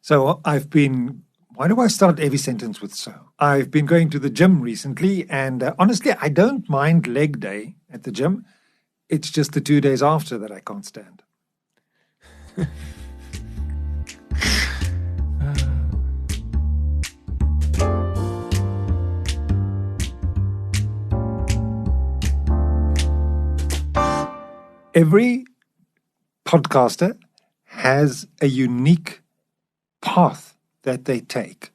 So why do I start every sentence with so? I've been going to the gym recently, and honestly, I don't mind leg day at the gym. It's just the 2 days after that I can't stand. Every podcaster has a unique path that they take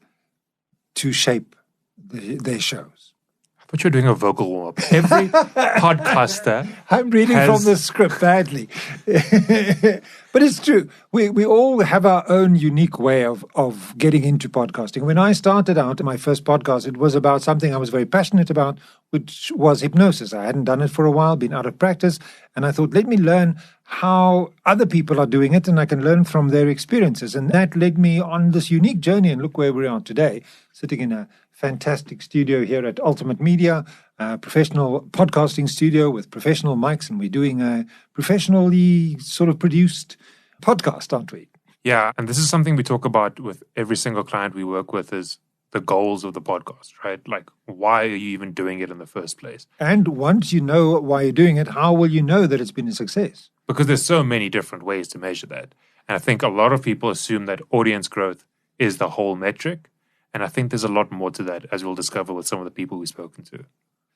to shape their shows. I thought you were doing a vocal warm-up. Every podcaster I'm reading from the script badly. But it's true. We all have our own unique way of getting into podcasting. When I started out in my first podcast, it was about something I was very passionate about, which was hypnosis. I hadn't done it for a while, been out of practice, and I thought, let me learn how other people are doing it, and I can learn from their experiences. And that led me on this unique journey, and look where we are today, sitting in a fantastic studio here at Ultimate Media, a professional podcasting studio with professional mics, and we're doing a professionally sort of produced podcast, aren't we? Yeah, and this is something we talk about with every single client we work with is the goals of the podcast, right? Like, why are you even doing it in the first place? And once you know why you're doing it, how will you know that it's been a success? Because there's so many different ways to measure that. And I think a lot of people assume that audience growth is the whole metric. And I think there's a lot more to that, as we'll discover with some of the people we've spoken to.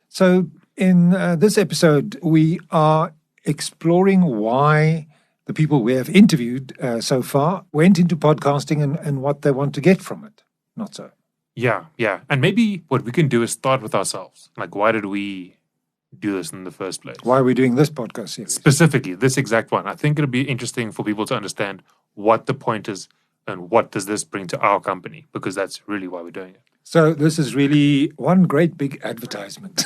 So in this episode, we are exploring why the people we have interviewed so far went into podcasting and what they want to get from it. Not so. Yeah. And maybe what we can do is start with ourselves. Like, why did we do this in the first place? Why are we doing this podcast series? Specifically, this exact one. I think it'll be interesting for people to understand what the point is and what does this bring to our company, because that's really why we're doing it. So this is really one great big advertisement,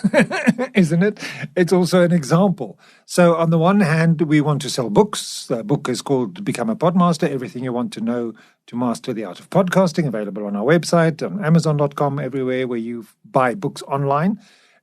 isn't it? It's also an example. So on the one hand, we want to sell books. The book is called Become a Podmaster, Everything You Want to Know to Master the Art of Podcasting, available on our website, on Amazon.com, everywhere where you buy books online.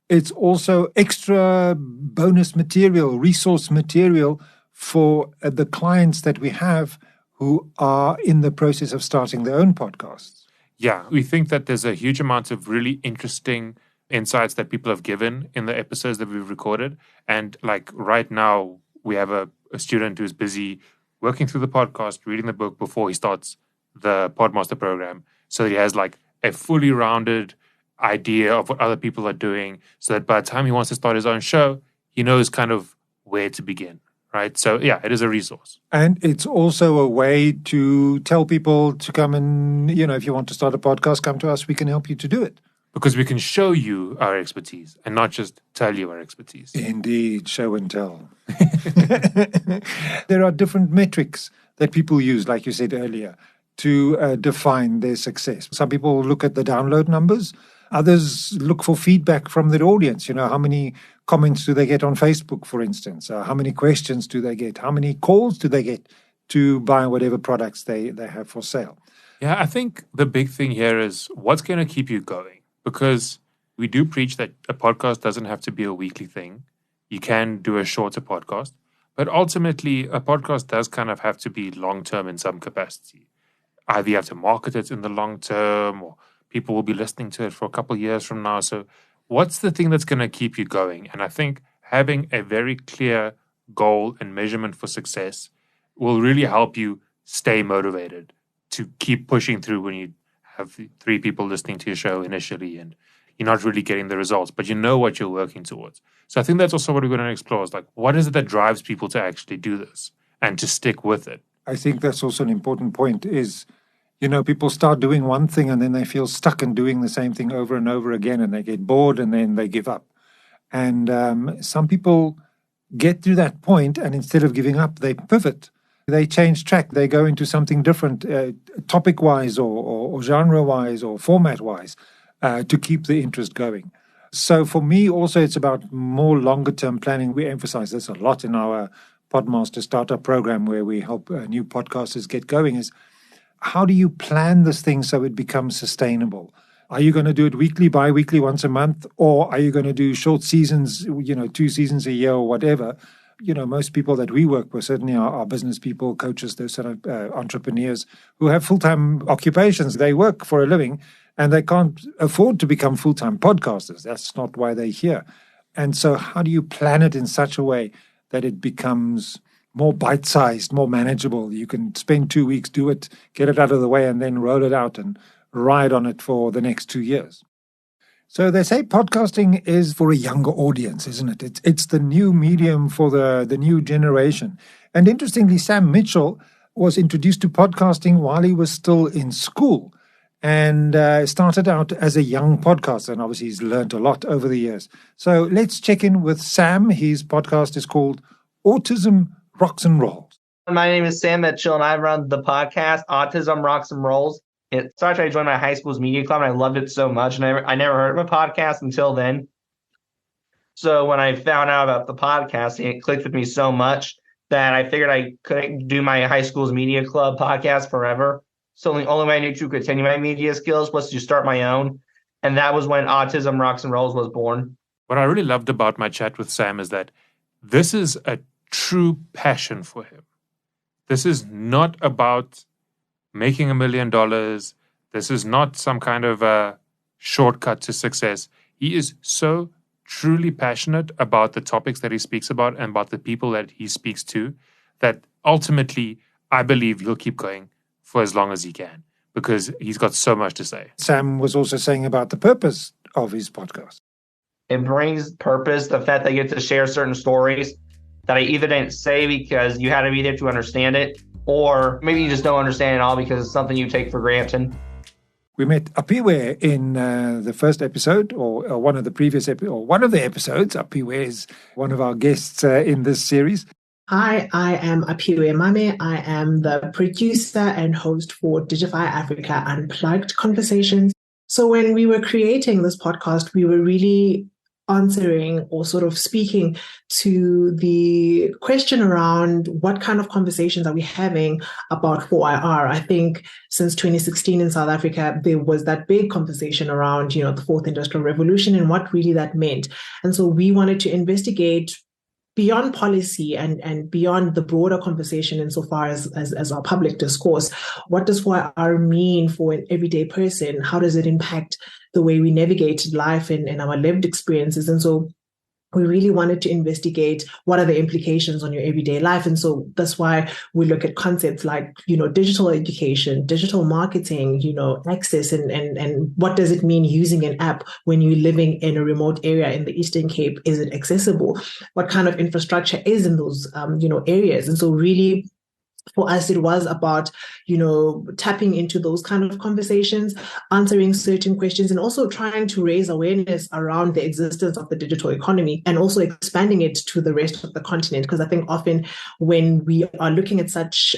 It's also extra bonus material, resource material for the clients that we have who are in the process of starting their own podcasts. Yeah, we think that there's a huge amount of really interesting insights that people have given in the episodes that we've recorded. And like right now, we have a student who's busy working through the podcast, reading the book before he starts the Podmaster program, so that he has like a fully rounded idea of what other people are doing, so that by the time he wants to start his own show, he knows kind of where to begin. Right. So, yeah, it is a resource. And it's also a way to tell people to come and, if you want to start a podcast, come to us. We can help you to do it. Because we can show you our expertise and not just tell you our expertise. Indeed, show and tell. There are different metrics that people use, like you said earlier, to define their success. Some people look at the download numbers. Others look for feedback from their audience. How many comments do they get on Facebook, for instance? How many questions do they get? How many calls do they get to buy whatever products they have for sale? Yeah, I think the big thing here is what's going to keep you going. Because we do preach that a podcast doesn't have to be a weekly thing. You can do a shorter podcast. But ultimately, a podcast does kind of have to be long-term in some capacity. Either you have to market it in the long term, or people will be listening to it for a couple of years from now. So what's the thing that's going to keep you going? And I think having a very clear goal and measurement for success will really help you stay motivated to keep pushing through when you have 3 people listening to your show initially and you're not really getting the results, but you know what you're working towards. So I think that's also what we're going to explore is like, what is it that drives people to actually do this and to stick with it? I think that's also an important point is, people start doing one thing and then they feel stuck in doing the same thing over and over again and they get bored and then they give up. And some people get to that point and instead of giving up, they pivot. They change track. They go into something different, topic-wise or genre-wise or format-wise to keep the interest going. So for me also, it's about more longer-term planning. We emphasize this a lot in our Podmaster Startup program where we help new podcasters get going is, how do you plan this thing so it becomes sustainable? Are you going to do it weekly, bi-weekly, once a month? Or are you going to do short seasons, 2 seasons a year or whatever, most people that we work with, certainly are business people, coaches, those sort of entrepreneurs who have full-time occupations. They work for a living and they can't afford to become full-time podcasters. That's not why they're here. And so how do you plan it in such a way that it becomes more bite-sized, more manageable? You can spend 2 weeks, do it, get it out of the way, and then roll it out and ride on it for the next 2 years. So they say podcasting is for a younger audience, isn't it? It's the new medium for the new generation. And interestingly, Sam Mitchell was introduced to podcasting while he was still in school and started out as a young podcaster. And obviously he's learned a lot over the years. So let's check in with Sam. His podcast is called Autism Rocks and Rolls. My name is Sam Mitchell, and I run the podcast Autism Rocks and Rolls. It started I joined my high school's media club, and I loved it so much. And I never heard of a podcast until then. So when I found out about the podcasting, it clicked with me so much that I figured I couldn't do my high school's media club podcast forever. So the only way I knew to continue my media skills was to start my own. And that was when Autism Rocks and Rolls was born. What I really loved about my chat with Sam is that this is a true passion for him. This is not about making $1 million. This is not some kind of a shortcut to success. He is so truly passionate about the topics that he speaks about and about the people that he speaks to that ultimately I believe he'll keep going for as long as he can because he's got so much to say. Sam was also saying about the purpose of his podcast. It brings purpose, the fact that you get to share certain stories that I either didn't say because you had to be there to understand it, or maybe you just don't understand it all because it's something you take for granted. We met Apiwe in the first episode, or one of the previous one of the episodes. Apiwe is one of our guests in this series. Hi, I am Apiwe Mame. I am the producer and host for Digify Africa Unplugged Conversations. So when we were creating this podcast, we were really answering or sort of speaking to the question around what kind of conversations are we having about 4IR. I think since 2016 in South Africa, there was that big conversation around, the fourth industrial revolution and what really that meant. And so we wanted to investigate beyond policy and beyond the broader conversation insofar as our public discourse. What does 4IR mean for an everyday person? How does it impact the way we navigate life and our lived experiences? And so we really wanted to investigate what are the implications on your everyday life. And so that's why we look at concepts like, digital education, digital marketing, access, and what does it mean using an app when you're living in a remote area in the Eastern Cape? Is it accessible? What kind of infrastructure is in those, areas? And so really, for us, it was about, tapping into those kind of conversations, answering certain questions, and also trying to raise awareness around the existence of the digital economy and also expanding it to the rest of the continent. Because I think often when we are looking at such,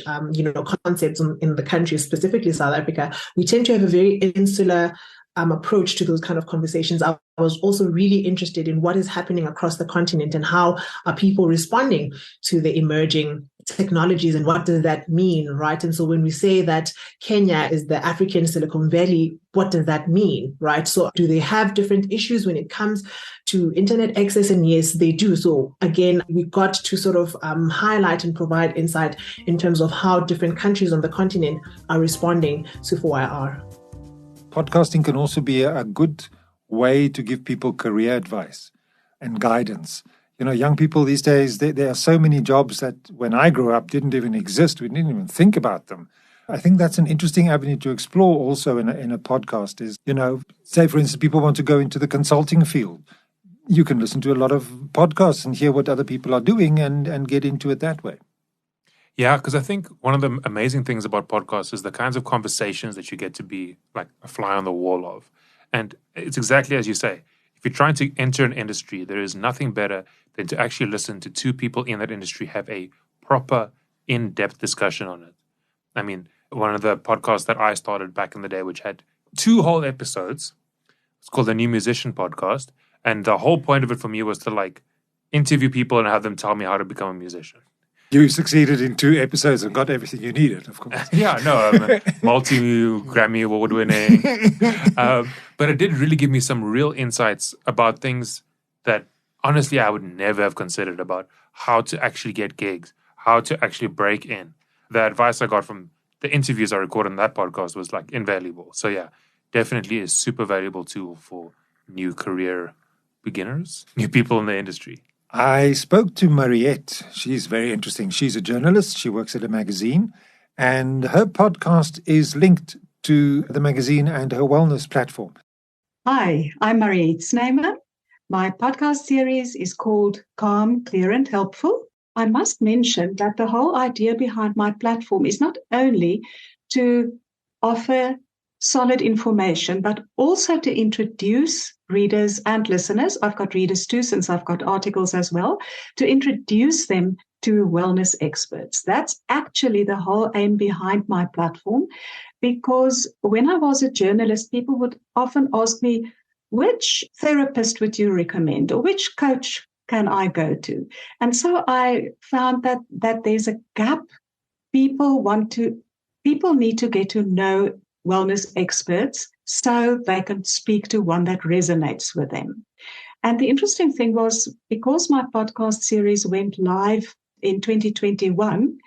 concepts in the country, specifically South Africa, we tend to have a very insular approach to those kind of conversations. I was also really interested in what is happening across the continent and how are people responding to the emerging technologies and what does that mean, right? And so when we say that Kenya is the African Silicon Valley, what does that mean, right? So do they have different issues when it comes to internet access? And yes, they do. So again, we got to sort of highlight and provide insight in terms of how different countries on the continent are responding to 4IR. Podcasting can also be a good way to give people career advice and guidance. Young people these days, there are so many jobs that when I grew up didn't even exist. We didn't even think about them. I think that's an interesting avenue to explore also in a podcast is, say, for instance, people want to go into the consulting field. You can listen to a lot of podcasts and hear what other people are doing and get into it that way. Yeah, because I think one of the amazing things about podcasts is the kinds of conversations that you get to be like a fly on the wall of. And it's exactly as you say. If you're trying to enter an industry, there is nothing better than to actually listen to two people in that industry have a proper, in-depth discussion on it. I mean, one of the podcasts that I started back in the day, which had 2 whole episodes, it's called the New Musician Podcast. And the whole point of it for me was to interview people and have them tell me how to become a musician. You succeeded in 2 episodes and got everything you needed, of course. Multi-Grammy award winning. But it did really give me some real insights about things that, honestly, I would never have considered about how to actually get gigs, how to actually break in. The advice I got from the interviews I recorded on that podcast was like invaluable. So yeah, definitely a super valuable tool for new career beginners, new people in the industry. I spoke to Mariette. She's very interesting. She's a journalist. She works at a magazine, and her podcast is linked to the magazine and her wellness platform. Hi, I'm Mariette Snyman. My podcast series is called Calm, Clear and Helpful. I must mention that the whole idea behind my platform is not only to offer solid information, but also to introduce readers and listeners. I've got readers too, since I've got articles as well, to introduce them to wellness experts. That's actually the whole aim behind my platform, because when I was a journalist, people would often ask me, which therapist would you recommend, or which coach can I go to? And so I found that there's a gap. People need to get to know wellness experts so they can speak to one that resonates with them. And the interesting thing was, because my podcast series went live in 2021,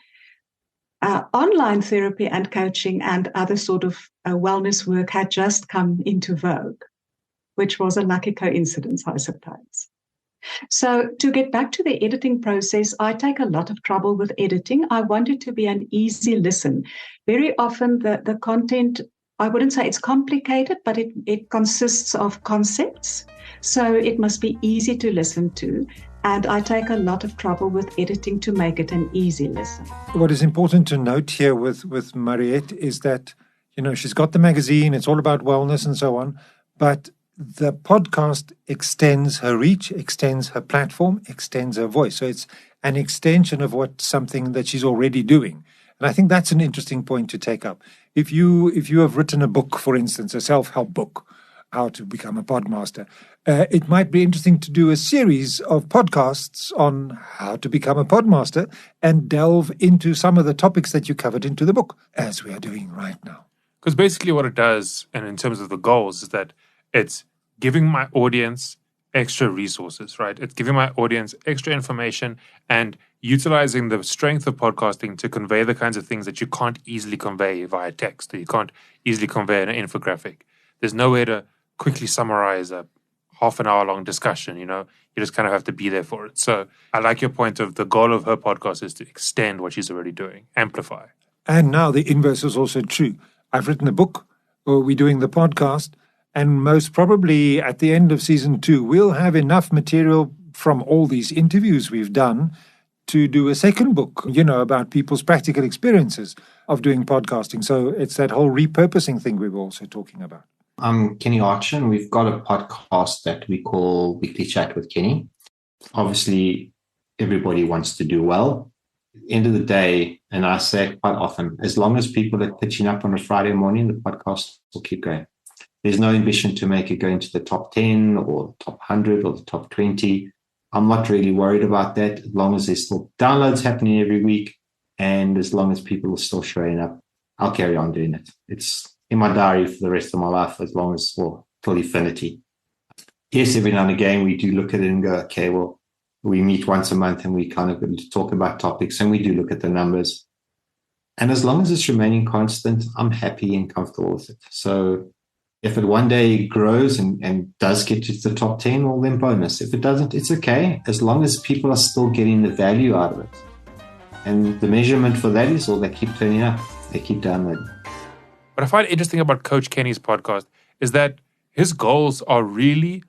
online therapy and coaching and other sort of wellness work had just come into vogue, which was a lucky coincidence, I suppose. So to get back to the editing process, I take a lot of trouble with editing. I want it to be an easy listen. Very often the content, I wouldn't say it's complicated, but it consists of concepts. So it must be easy to listen to. And I take a lot of trouble with editing to make it an easy listen. What is important to note here with Mariette is that, she's got the magazine, it's all about wellness and so on, but the podcast extends her reach, extends her platform, extends her voice. So it's an extension of something that she's already doing. And I think that's an interesting point to take up. If you have written a book, for instance, a self-help book, How to Become a Podmaster, it might be interesting to do a series of podcasts on how to become a podmaster and delve into some of the topics that you covered into the book, as we are doing right now. Because basically what it does, and in terms of the goals, is that it's giving my audience extra resources, right? It's giving my audience extra information and utilizing the strength of podcasting to convey the kinds of things that you can't easily convey via text, or you can't easily convey in an infographic. There's no way to quickly summarize a half an hour long discussion, you just kind of have to be there for it. So I like your point of the goal of her podcast is to extend what she's already doing, amplify. And now the inverse is also true. I've written a book, or we're doing the podcast, and most probably at the end of season 2, we'll have enough material from all these interviews we've done to do a second book, about people's practical experiences of doing podcasting. So it's that whole repurposing thing we were also talking about. I'm Kenny Archer, and we've got a podcast that we call Weekly Chat with Kenny. Obviously, everybody wants to do well. At the end of the day, and I say it quite often, as long as people are pitching up on a Friday morning, the podcast will keep going. There's no ambition to make it go into the top 10 or top 100 or the top 20. I'm not really worried about that, as long as there's still downloads happening every week and as long as people are still showing up, I'll carry on doing it. It's in my diary for the rest of my life, as long as, till infinity. Yes, every now and again we do look at it and go, okay, well, we meet once a month and we kind of talk about topics and we do look at the numbers. And as long as it's remaining constant, I'm happy and comfortable with it. So if it one day grows and does get to the top 10, well, then bonus. If it doesn't, it's okay, as long as people are still getting the value out of it. And the measurement for that is, they keep turning up, they keep downloading. What I find interesting about Coach Kenny's podcast is that his goals are really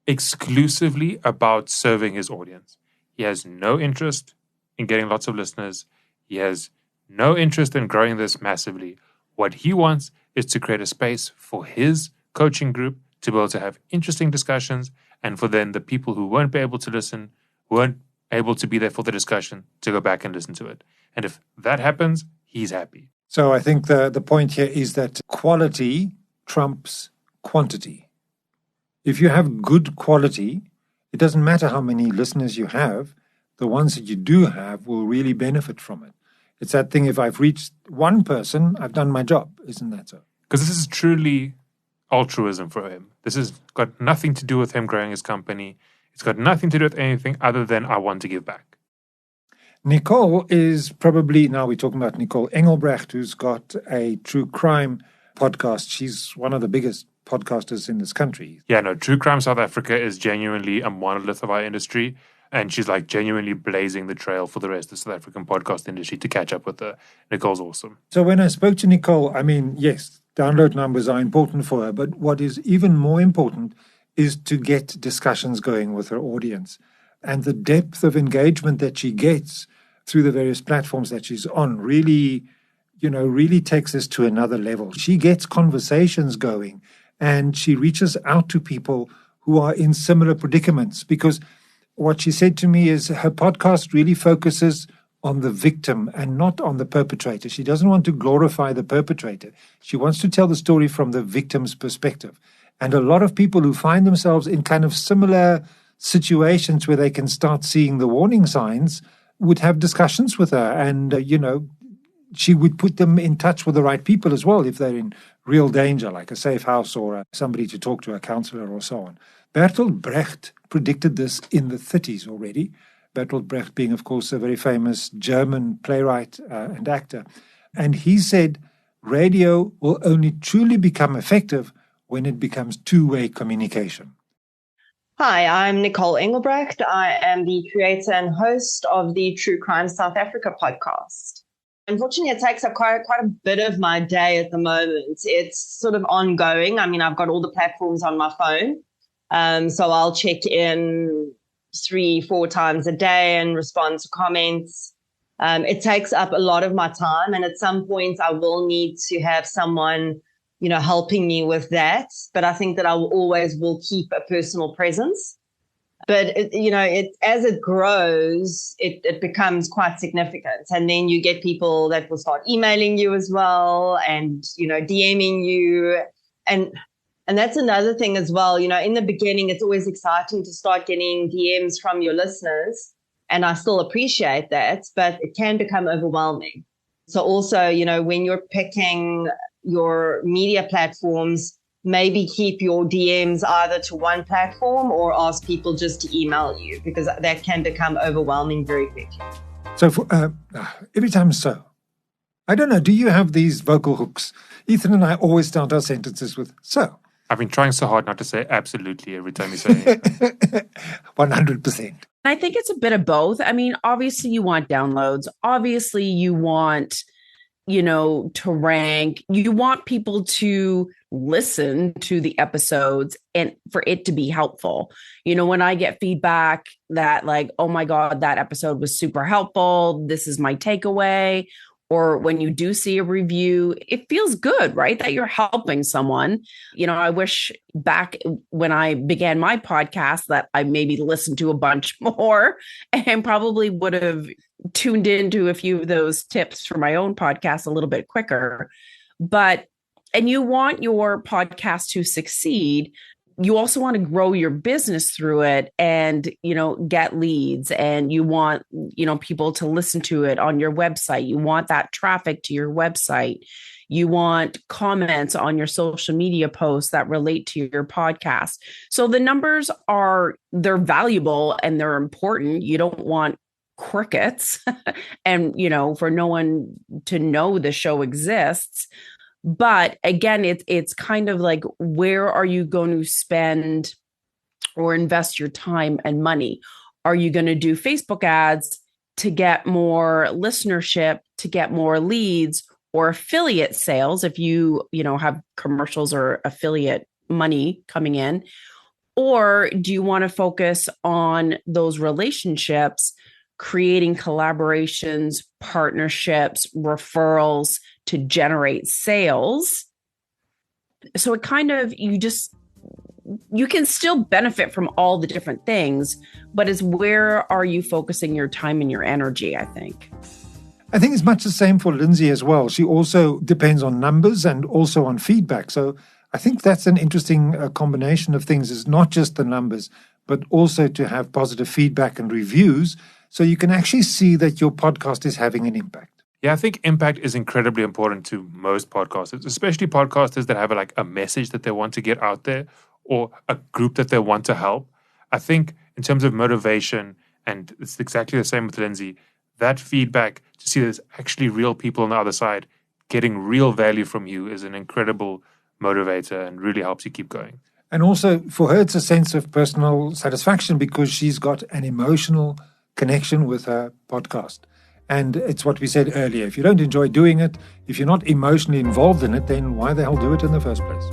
exclusively about serving his audience. He has no interest in getting lots of listeners. He has no interest in growing this massively. What he wants is to create a space for his coaching group to be able to have interesting discussions, and for then the people who won't be able to listen, who weren't able to be there for the discussion, to go back and listen to it. And if that happens, he's happy. So I think the point here is that quality trumps quantity. If you have good quality, it doesn't matter how many listeners you have, the ones that you do have will really benefit from it. It's that thing, if I've reached one person, I've done my job. Isn't that so? Because this is truly altruism for him. This has got nothing to do with him growing his company. It's got nothing to do with anything other than I want to give back. Nicole is probably, now we're talking about Nicole Engelbrecht, who's got a true crime podcast. She's one of the biggest podcasters in this country. Yeah, no, True Crime South Africa is genuinely a monolith of our industry. And she's like genuinely blazing the trail for the rest of the South African podcast industry to catch up with her. Nicole's awesome. So when I spoke to Nicole, I mean, yes, download numbers are important for her, but what is even more important is to get discussions going with her audience. And the depth of engagement that she gets through the various platforms that she's on really takes us to another level. She gets conversations going and she reaches out to people who are in similar predicaments, because what she said to me is her podcast really focuses on the victim and not on the perpetrator. She doesn't want to glorify the perpetrator. She wants to tell the story from the victim's perspective. And a lot of people who find themselves in kind of similar situations where they can start seeing the warning signs would have discussions with her. And, she would put them in touch with the right people as well if they're in real danger, like a safe house or somebody to talk to, a counselor or so on. Bertolt Brecht predicted this in the 30s already. Bertolt Brecht being, of course, a very famous German playwright and actor. And he said radio will only truly become effective when it becomes two-way communication. Hi, I'm Nicole Engelbrecht. I am the creator and host of the True Crime South Africa podcast. Unfortunately, it takes up quite a bit of my day at the moment. It's sort of ongoing. I mean, I've got all the platforms on my phone. So I'll check in 3-4 times a day and respond to comments. It takes up a lot of my time. And at some point, I will need to have someone, helping me with that. But I think that I will keep a personal presence. But, as it grows, it becomes quite significant. And then you get people that will start emailing you as well and, DMing you. And that's another thing as well. In the beginning, it's always exciting to start getting DMs from your listeners. And I still appreciate that, but it can become overwhelming. So also, when you're picking your media platforms, maybe keep your DMs either to one platform or ask people just to email you, because that can become overwhelming very quickly. So every time I don't know, do you have these vocal hooks? Ethan and I always start our sentences with so. I've been trying so hard not to say absolutely every time you say anything. 100%. I think it's a bit of both. I mean, obviously you want downloads. Obviously you want, to rank. You want people to listen to the episodes and for it to be helpful. When I get feedback that like, oh my God, that episode was super helpful, this is my takeaway. Or when you do see a review, it feels good, right? That you're helping someone. I wish back when I began my podcast that I maybe listened to a bunch more and probably would have tuned into a few of those tips for my own podcast a little bit quicker. And you want your podcast to succeed. You also want to grow your business through it and, get leads, and you want, people to listen to it on your website. You want that traffic to your website. You want comments on your social media posts that relate to your podcast. So the numbers they're valuable and they're important. You don't want crickets and, for no one to know the show exists. But again, it's kind of like, where are you going to spend or invest your time and money? Are you going to do Facebook ads to get more listenership, to get more leads, or affiliate sales if you have commercials or affiliate money coming in? Or do you want to focus on those relationships, creating collaborations, partnerships, referrals to generate sales? So it kind of, you can still benefit from all the different things, but it's where are you focusing your time and your energy, I think. I think it's much the same for Lindsay as well. She also depends on numbers and also on feedback. So I think that's an interesting combination of things. It's not just the numbers, but also to have positive feedback and reviews so you can actually see that your podcast is having an impact. Yeah, I think impact is incredibly important to most podcasters, especially podcasters that have a message that they want to get out there or a group that they want to help. I think in terms of motivation, and it's exactly the same with Lindsay, that feedback, to see there's actually real people on the other side getting real value from you, is an incredible motivator and really helps you keep going. And also for her, it's a sense of personal satisfaction because she's got an emotional connection with her podcast. And it's what we said earlier. If you don't enjoy doing it, if you're not emotionally involved in it, then why the hell do it in the first place?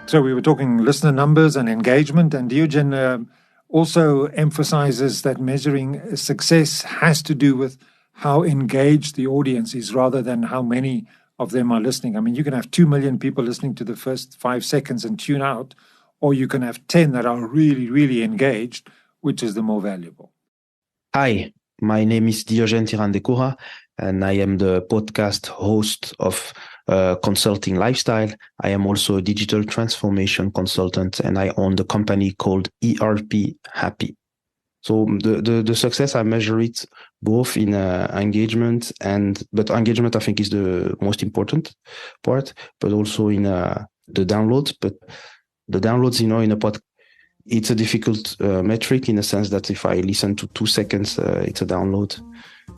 So we were talking listener numbers and engagement, and Diogen also emphasizes that measuring success has to do with how engaged the audience is rather than how many of them are listening. I mean, you can have 2 million people listening to the first 5 seconds and tune out, or you can have 10 that are really, really engaged, which is the more valuable. Hi, my name is Diogen Tirandekura, and I am the podcast host of Consulting Lifestyle. I am also a digital transformation consultant, and I own the company called ERP Happy. So the success, I measure it both in engagement, but engagement I think is the most important part, but also in the downloads. But the downloads, in a podcast, it's a difficult metric in the sense that if I listen to 2 seconds, it's a download.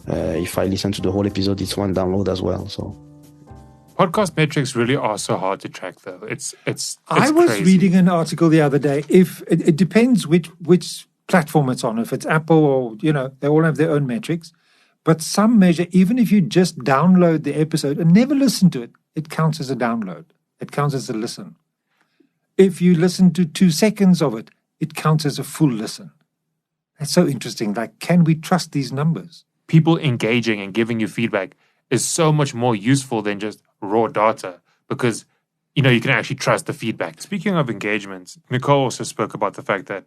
If I listen to the whole episode, it's 1 download as well. So podcast metrics really are so hard to track, though. It's I was crazy. reading an article the other day. If it depends which platform it's on. If it's Apple or, they all have their own metrics. But some measure, even if you just download the episode and never listen to it, it counts as a download. It counts as a listen. If you listen to 2 seconds of it, it counts as a full listen. That's so interesting. Like, can we trust these numbers? People engaging and giving you feedback is so much more useful than just raw data because, you can actually trust the feedback. Speaking of engagement, Nicole also spoke about the fact that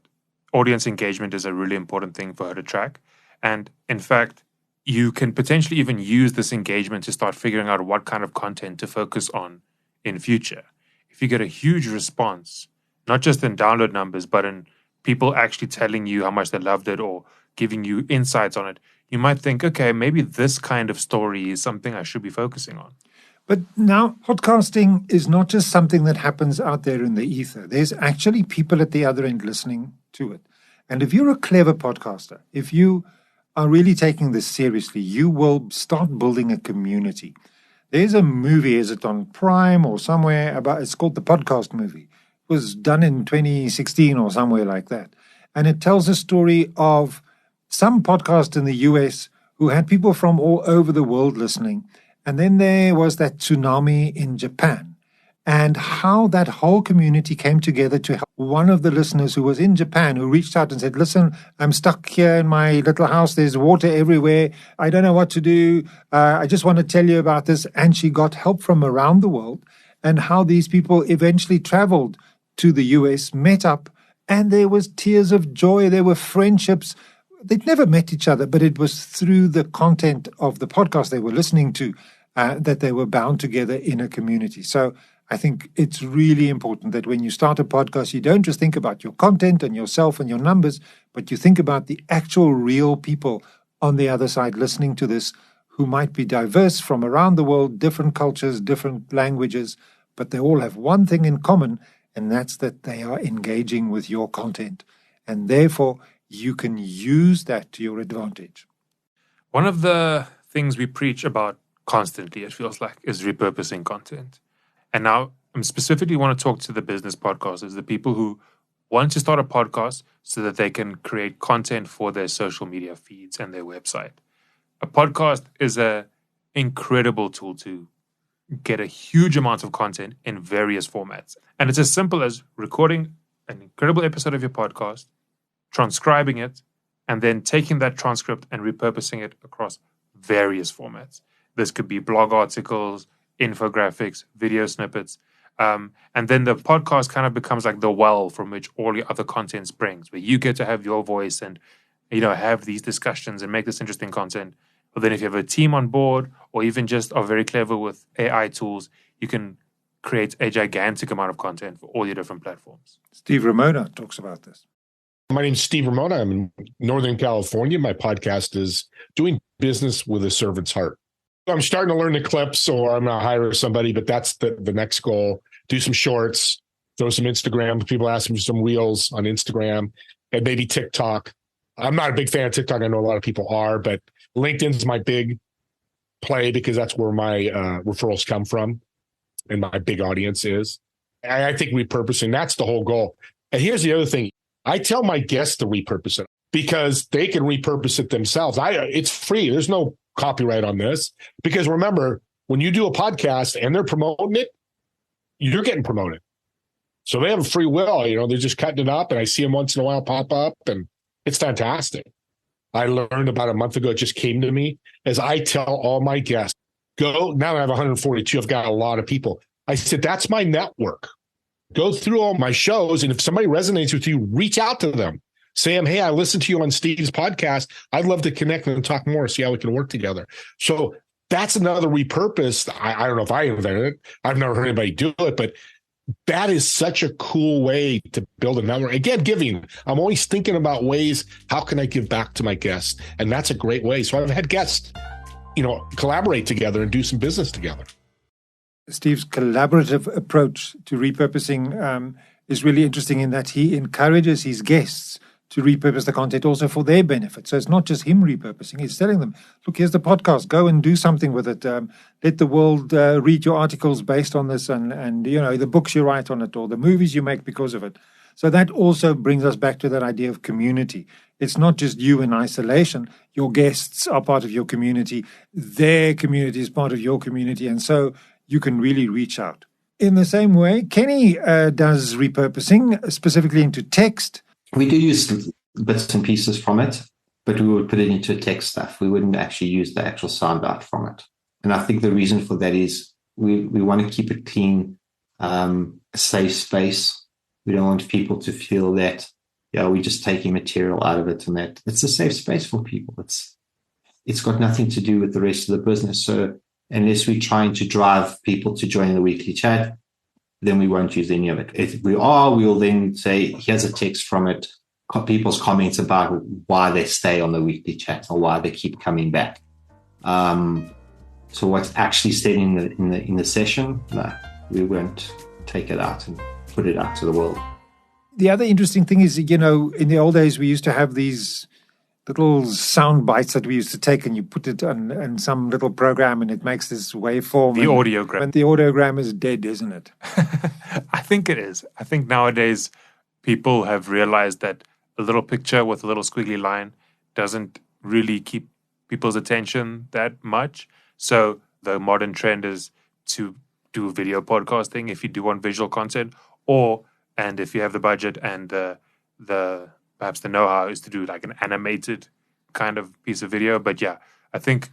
audience engagement is a really important thing for her to track. And in fact, you can potentially even use this engagement to start figuring out what kind of content to focus on in future. If you get a huge response, not just in download numbers, but in people actually telling you how much they loved it or giving you insights on it, you might think, okay, maybe this kind of story is something I should be focusing on. But now podcasting is not just something that happens out there in the ether. There's actually people at the other end listening to it. And if you're a clever podcaster, if you are really taking this seriously, you will start building a community. There's a movie, is it on Prime or somewhere, it's called The Podcast Movie. It was done in 2016 or somewhere like that. And it tells a story of some podcast in the US who had people from all over the world listening. And then there was that tsunami in Japan, and how that whole community came together to help one of the listeners who was in Japan, who reached out and said, listen, I'm stuck here in my little house. There's water everywhere. I don't know what to do. I just want to tell you about this. And she got help from around the world, and how these people eventually traveled to the US, met up, and there was tears of joy. There were friendships. They'd never met each other, but it was through the content of the podcast they were listening to that they were bound together in a community. So I think it's really important that when you start a podcast, you don't just think about your content and yourself and your numbers, but you think about the actual real people on the other side listening to this, who might be diverse from around the world, different cultures, different languages, but they all have one thing in common, and that's that they are engaging with your content. And therefore, you can use that to your advantage. One of the things we preach about constantly, it feels like, is repurposing content. And now I specifically want to talk to the business podcasters, the people who want to start a podcast so that they can create content for their social media feeds and their website. A podcast is an incredible tool to get a huge amount of content in various formats. And it's as simple as recording an incredible episode of your podcast, transcribing it, and then taking that transcript and repurposing it across various formats. This could be blog articles, infographics, video snippets. And then the podcast kind of becomes like the well from which all your other content springs, where you get to have your voice and, have these discussions and make this interesting content. But then if you have a team on board, or even just are very clever with AI tools, you can create a gigantic amount of content for all your different platforms. Steve Ramona talks about this. My name's Steve Ramona. I'm in Northern California. My podcast is Doing Business with a Servant's Heart. I'm starting to learn the clips, or I'm going to hire somebody, but that's the next goal. Do some shorts, throw some Instagram. People ask me for some reels on Instagram and maybe TikTok. I'm not a big fan of TikTok. I know a lot of people are, but LinkedIn's my big play because that's where my referrals come from and my big audience is. And I think repurposing, that's the whole goal. And here's the other thing. I tell my guests to repurpose it because they can repurpose it themselves. It's free. There's no copyright on this. Because remember, when you do a podcast and they're promoting it, you're getting promoted. So they have a free will. They're just cutting it up, and I see them once in a while pop up, and it's fantastic. I learned about a month ago, it just came to me, as I tell all my guests, go, now I have 142, I've got a lot of people. I said, that's my network. Go through all my shows, and if somebody resonates with you, reach out to them. Say, hey, I listened to you on Steve's podcast. I'd love to connect and talk more, see how we can work together. So that's another repurpose. I don't know if I invented it. I've never heard anybody do it, but that is such a cool way to build a network. Again, giving. I'm always thinking about ways, how can I give back to my guests? And that's a great way. So I've had guests, collaborate together and do some business together. Steve's collaborative approach to repurposing is really interesting in that he encourages his guests to repurpose the content also for their benefit. So it's not just him repurposing. He's telling them, look, here's the podcast. Go and do something with it. Let the world read your articles based on this and the books you write on it or the movies you make because of it. So that also brings us back to that idea of community. It's not just you in isolation. Your guests are part of your community. Their community is part of your community. And so you can really reach out. In the same way, Kenny does repurposing, specifically into text. We do use bits and pieces from it, but we would put it into text stuff. We wouldn't actually use the actual sound out from it. And I think the reason for that is we want to keep it clean, a safe space. We don't want people to feel that, we're just taking material out of it and that it's a safe space for people. It's got nothing to do with the rest of the business. So unless we're trying to drive people to join the weekly chat, then we won't use any of it. If we are, we'll then say, here's a text from it, people's comments about why they stay on the weekly chat or why they keep coming back. So what's actually said in the session, no, we won't take it out and put it out to the world. The other interesting thing is, in the old days, we used to have these little sound bites that we used to take and you put it on some little program and it makes this waveform. The audiogram. And the audiogram is dead, isn't it? I think it is. I think nowadays people have realized that a little picture with a little squiggly line doesn't really keep people's attention that much. So the modern trend is to do video podcasting if you do want visual content, and if you have the budget and the perhaps the know-how is to do like an animated kind of piece of video. But yeah, I think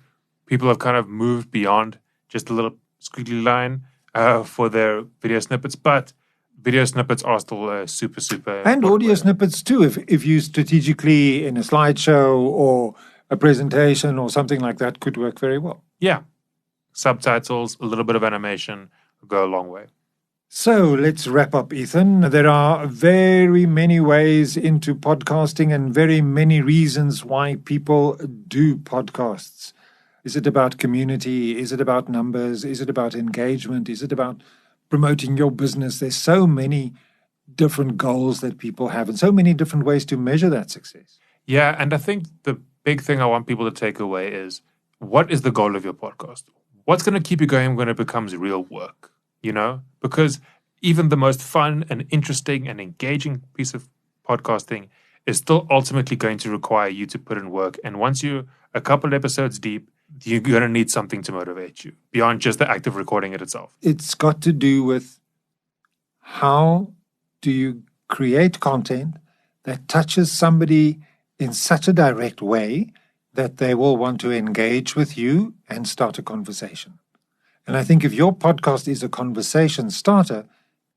people have kind of moved beyond just a little squiggly line for their video snippets. But video snippets are still super. And audio snippets too, if you strategically in a slideshow or a presentation or something like that could work very well. Yeah. Subtitles, a little bit of animation go a long way. So let's wrap up, Ethan. There are very many ways into podcasting and very many reasons why people do podcasts. Is it about community? Is it about numbers? Is it about engagement? Is it about promoting your business? There's so many different goals that people have and so many different ways to measure that success. Yeah, and I think the big thing I want people to take away is, what is the goal of your podcast? What's going to keep you going when it becomes real work? Because even the most fun and interesting and engaging piece of podcasting is still ultimately going to require you to put in work. And once you're a couple episodes deep, you're going to need something to motivate you beyond just the act of recording it itself. It's got to do with how do you create content that touches somebody in such a direct way that they will want to engage with you and start a conversation. And I think if your podcast is a conversation starter,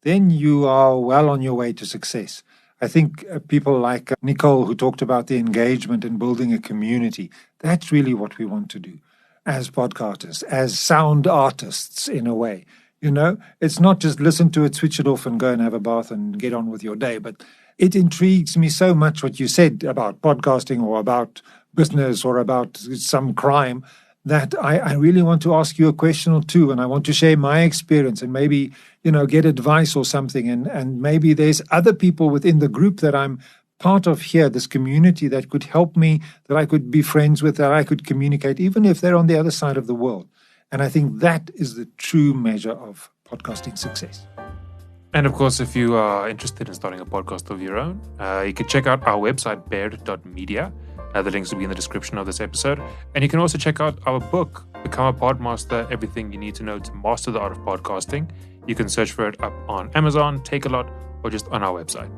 then you are well on your way to success. I think people like Nicole, who talked about the engagement and building a community, that's really what we want to do as podcasters, as sound artists in a way. It's not just listen to it, switch it off and go and have a bath and get on with your day. But it intrigues me so much what you said about podcasting or about business or about some crime, that I really want to ask you a question or two, and I want to share my experience and maybe, get advice or something. And maybe there's other people within the group that I'm part of here, this community that could help me, that I could be friends with, that I could communicate, even if they're on the other side of the world. And I think that is the true measure of podcasting success. And of course, if you are interested in starting a podcast of your own, you can check out our website, baird.media. The links will be in the description of this episode. And you can also check out our book, Become a Podmaster, Everything You Need to Know to Master the Art of Podcasting. You can search for it up on Amazon, Take-A-Lot, or just on our website.